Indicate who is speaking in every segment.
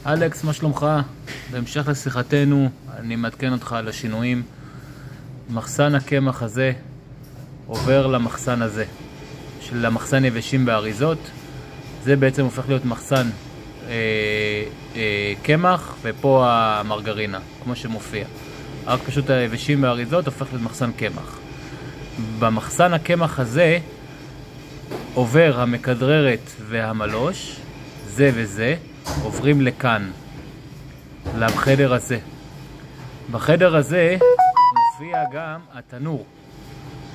Speaker 1: אלכס, מה שלומך? בהמשך לשיחתנו אני מעדכן אותך על השינויים. מחסן הקמח הזה עובר למחסן הזה, למחסן יבשים באריזות. זה בעצם הופך להיות מחסן קמח, ופה המרגרינה, כמו שמופיע. רק פשוט היבשים באריזות הופך להיות מחסן קמח. במחסן הקמח הזה עובר המכדררת והמלוש, זה וזה, עוברים לכאן, לחדר הזה. בחדר הזה מופיע גם התנור.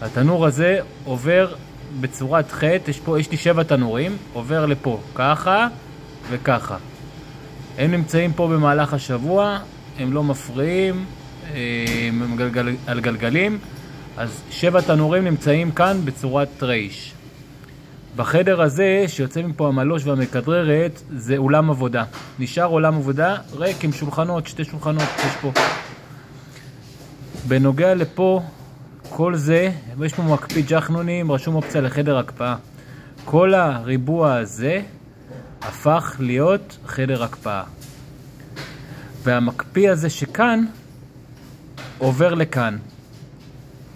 Speaker 1: התנור הזה עובר בצורת חטא, יש לי 7 תנורים, עובר לפה, ככה וככה. הם נמצאים פה במהלך השבוע, הם לא מפריעים, הם על גלגלים, אז 7 תנורים נמצאים כאן בצורת רייש. בחדר הזה שיוצא מפה המלוש והמכדררת זה אולם עבודה. נשאר אולם עבודה ריק עם שולחנות, 2 שולחנות יש פה. בנוגע לפה, כל זה, יש פה מקפיא ג'חנונים, רשום אופציה לחדר הקפאה. כל הריבוע הזה הפך להיות חדר הקפאה. והמקפיא הזה שכאן עובר לכאן,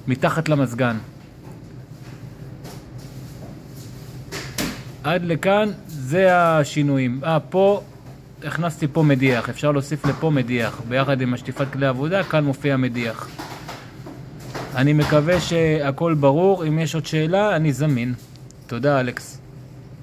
Speaker 1: מתחת למזגן. עד לכאן זה השינויים. פה הכנסתי פה מדיח, אפשר להוסיף לפה מדיח ביחד עם השטיפת כלי עבודה. כאן מופיע מדיח. אני מקווה שהכל ברור. אם יש עוד שאלה אני זמין. תודה אלכס.